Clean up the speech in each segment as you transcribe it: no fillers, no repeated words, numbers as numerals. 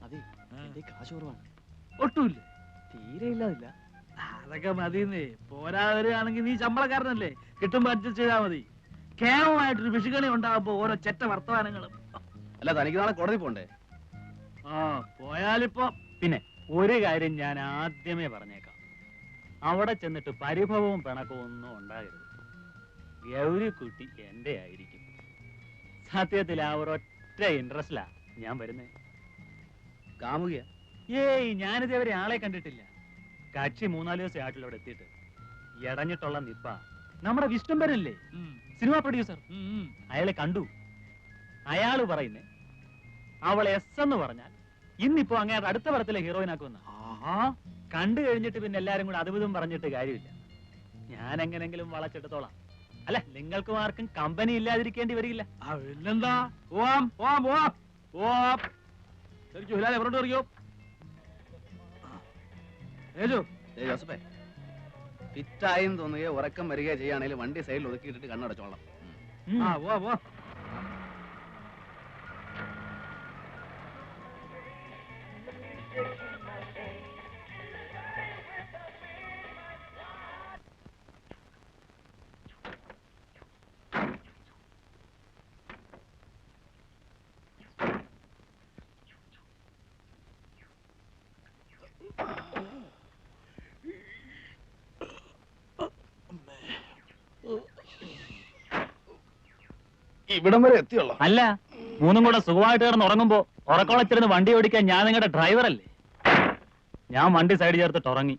അതെ, കാശ് കുറവാണ്. ഒട്ടുമില്ല, തീരെ ഇല്ലാതില്ല. അതൊക്കെ മതിന്നേ. പോരാതെയാണെങ്കിൽ നീ ശമ്പളക്കാരനല്ലേ, കിട്ടുമ്പോ അഡ്ജസ്റ്റ് ചെയ്താൽ മതി. കേവലമായിട്ടൊരു വിഷുകണി ഉണ്ടാകുമ്പോ ഓരോ ചെറ്റ വർത്തമാനങ്ങളും. അല്ല, തനിക്ക് നാളെ കോടതി പോണ്ടേ? ആ, പോയാലിപ്പോ. പിന്നെ ഒരു കാര്യം ഞാൻ ആദ്യമേ പറഞ്ഞേക്കാം, അവിടെ ചെന്നിട്ട് പരിഭവവും പിണക്കവും ഒന്നും ഉണ്ടാകരുത്. ഗൗരിക്കുട്ടി എന്റെ ആയിരിക്കും. സത്യത്തിൽ ആ ഒരൊറ്റ ഇൻട്രസ്റ്റിലാ ഞാൻ വരുന്നേ. കാമുകിയ? ഏയ്, ഞാനിതേവരെ ആളെ കണ്ടിട്ടില്ല. കക്ഷി 3-4 ദിവസം ആയിട്ടില്ല അവിടെ എത്തിയിട്ട്. എടഞ്ഞിട്ടുള്ള നിപ്പ നമ്മുടെ വിഷ്ണുംബരല്ലേ, സിനിമാ പ്രൊഡ്യൂസർ, അയാളെ കണ്ടു. അയാള് പറയുന്നേ അവൾ എസ് എന്ന് പറഞ്ഞാൽ ഇന്നിപ്പോ അങ്ങയുടെ അടുത്ത പടത്തിലെ ഹീറോയിൻ ആക്കുമെന്ന. കണ്ടു കഴിഞ്ഞിട്ട് പിന്നെ എല്ലാരും കൂടെ അതും പറഞ്ഞിട്ട് കാര്യമില്ല. ഞാൻ എങ്ങനെങ്കിലും വളച്ചെടുത്തോളാം. അല്ല, നിങ്ങൾക്കും ആർക്കും കമ്പനി ഇല്ലാതിരിക്കേണ്ടി വരില്ല. പിന്നെന്താ, പോവാം പോവാം പോവാം പോവാം. എവരോട്ട് അറിയോ ജോസഫേ, ഫിറ്റായും തോന്നുകയോ ഉറക്കം വരികയോ ചെയ്യുകയാണെങ്കിൽ വണ്ടി സൈഡിൽ ഒതുക്കിയിട്ടിട്ട് കണ്ണടച്ചോളാം. ആ, പോവാ പോവാ. ഇവിടം വരെ എത്തിയുള്ളൂ. അല്ല, മൂന്നും കൂടെ സുഖമായിട്ട് കിടന്ന് ഉറങ്ങുമ്പോ ഉറക്കോളച്ചിരുന്ന് വണ്ടി ഓടിക്കാൻ ഞാൻ നിങ്ങളുടെ ഡ്രൈവറല്ലേ? ഞാൻ വണ്ടി സൈഡ് ചേർത്തിട്ട് ഉറങ്ങി.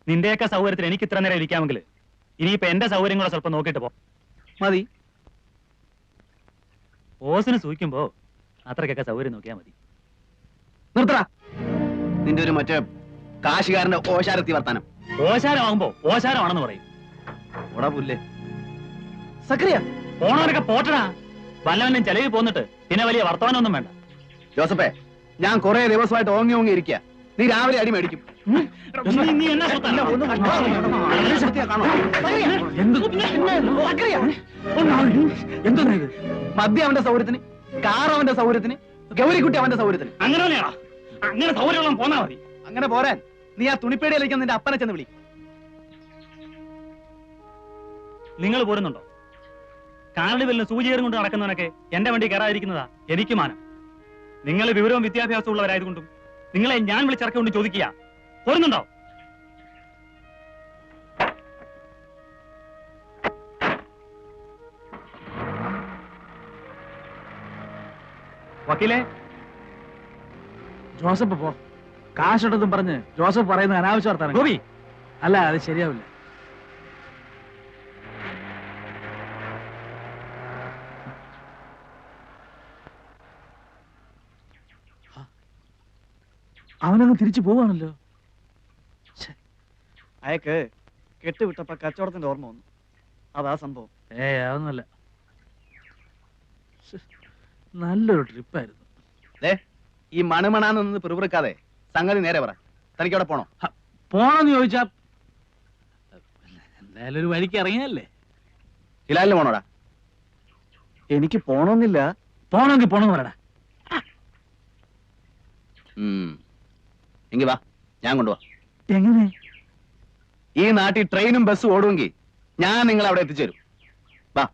നിന്റെയൊക്കെ സൗകര്യത്തിൽ എനിക്ക് ഇത്ര നേരം ഇരിക്കാമെങ്കിൽ ഇനിയിപ്പോ എന്റെ സൗകര്യം കൂടെ സ്വല്പം നോക്കിട്ട് പോ. മതി. ഓസിന് സൂഹിക്കുമ്പോ അത്രക്കൊക്കെ സൗകര്യം നോക്കിയാ മതി. നിർത്തറ നിന്റെ ഒരു മറ്റേ കാശുകാരന്റെ ഓശാരത്തി വർത്താനം. ഓശാരമാകുമ്പോ ഓശാരമാണെന്ന് പറയും. ഓടാ പുല്ലേ സക്രിയ. പോണവരൊക്കെ പോട്ടടാ. വല്ലവനും ചെലവിൽ പോന്നിട്ട് പിന്നെ വലിയ വർത്തമാനമൊന്നും വേണ്ട. ജോസഫേ, ഞാൻ കുറെ ദിവസമായിട്ട് ഓങ്ങി ഓങ്ങി ഇരിക്കുക. നീ രാവിലെ അടി മേടിക്കും. മദ്യം അവന്റെ സൗകര്യത്തിന്, കാർ അവന്റെ സൗകര്യത്തിന്, ഗൗരിക്കുട്ടി അവന്റെ സൗകര്യത്തിന്. അങ്ങനെ സൗകര്യം പോന്നാ മതി. അങ്ങനെ പോരാൻ നീ ആ തുണിപ്പേടിയിലേക്ക് നിന്റെ അപ്പനെ ചെന്ന് വിളി. നിങ്ങൾ പോരുന്നുണ്ടോ? കാർണിവലിന് സൂചിയേറും കൊണ്ട് നടക്കുന്നവനൊക്കെ എന്റെ വണ്ടി കയറാതിരിക്കുന്നതാ എനിക്ക് മാനം. നിങ്ങൾ വിവരവും വിദ്യാഭ്യാസവും ഉള്ളവരായതുകൊണ്ടും നിങ്ങളെ ഞാൻ വിളിച്ചിറക്കൊണ്ട് ചോദിക്കുക, പോരുന്നുണ്ടോ? വക്കീലേ, ജോസഫ് പോ. കാശെടുത്തും പറഞ്ഞ് ജോസഫ് പറയുന്ന അനാവശ്യ വർത്താനം. ഗോപി, അല്ല, അത് ശരിയാവില്ല. അവനങ്ങ് തിരിച്ചു പോവാണല്ലോ. അയക്ക് കെട്ടുവിട്ടപ്പോ കച്ചവടത്തിന്റെ ഓർമ്മ വന്നു. അതാ സംഭവം. അതൊന്നുമല്ല. നല്ലൊരു ട്രിപ്പായിരുന്നു. ഈ മണമണാന്ന് പിറുപിറുക്കാതെ സംഗതി നേരെ പറ. തനിക്ക് അവിടെ പോണോ? പോണോന്ന് ചോദിച്ചാ എന്തായാലും ഒരു വഴിക്ക് ഇറങ്ങിയല്ലേ. ഹിലാലിന് പോണോടാ? എനിക്ക് പോണോന്നില്ല. പോണമെങ്കിൽ പോണെന്ന് പറയടാ. എങ്കി വാ, ഞാൻ കൊണ്ടുപോവാ. എങ്ങനെ? ഈ നാട്ടിൽ ട്രെയിനും ബസ്സും ഓടുമെങ്കിൽ ഞാൻ നിങ്ങളെ അവിടെ എത്തിച്ചേരും. വാ.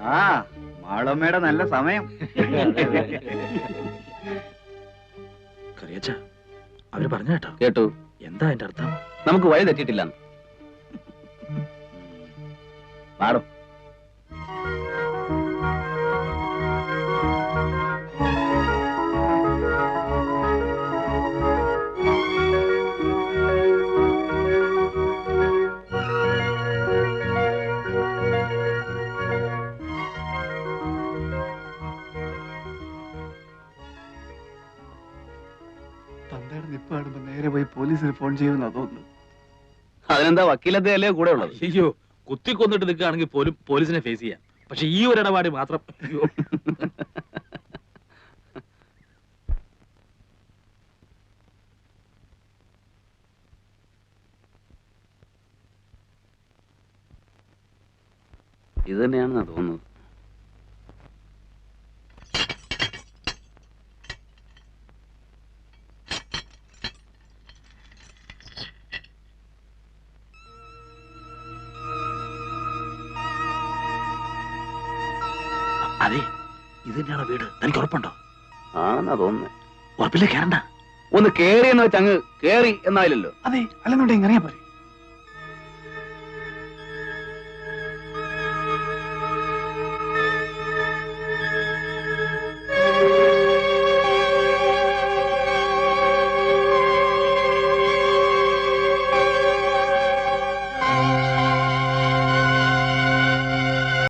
ആ മാളമ്മയുടെ നല്ല സമയം. കറിയച്ച അവര് പറഞ്ഞ കേട്ടോ? കേട്ടു. എന്താ അതിന്റെ അർത്ഥം? നമുക്ക് വഴി തെറ്റിയിട്ടില്ല. പാടും. തന്തയുടെ നിപ്പ് കാണുമ്പോ നേരെ പോയി പോലീസിന് ഫോൺ ചെയ്യുമെന്നാ തോന്നുന്നു. അതിനെന്താ വക്കീലതയല്ലേ കൂടെ ഉള്ളത്? അയ്യോ, കുത്തിക്കൊന്നിട്ട് നിൽക്കുകയാണെങ്കിൽ പോലും പോലീസിനെ ഫേസ് ചെയ്യാം. പക്ഷെ ഈ ഒരു ഇടപാട് മാത്രം അയ്യോ. ഇത് തന്നെയാണെന്നാ തോന്നുന്നത്. അതെ, ഇത് തന്നെയാണോ വീട്? തനിക്ക് ഉറപ്പുണ്ടോ? ആണെന്നാ തോന്നുന്നത്. ഉറപ്പില്ലേ? കയറണ്ട. ഒന്ന് കേറി എന്ന് വെച്ച് അങ്ങ് കേറി എന്നായില്ലല്ലോ. അതെ, അല്ലെന്നുണ്ടെങ്കിൽ ഇറങ്ങിയാ പോരെ.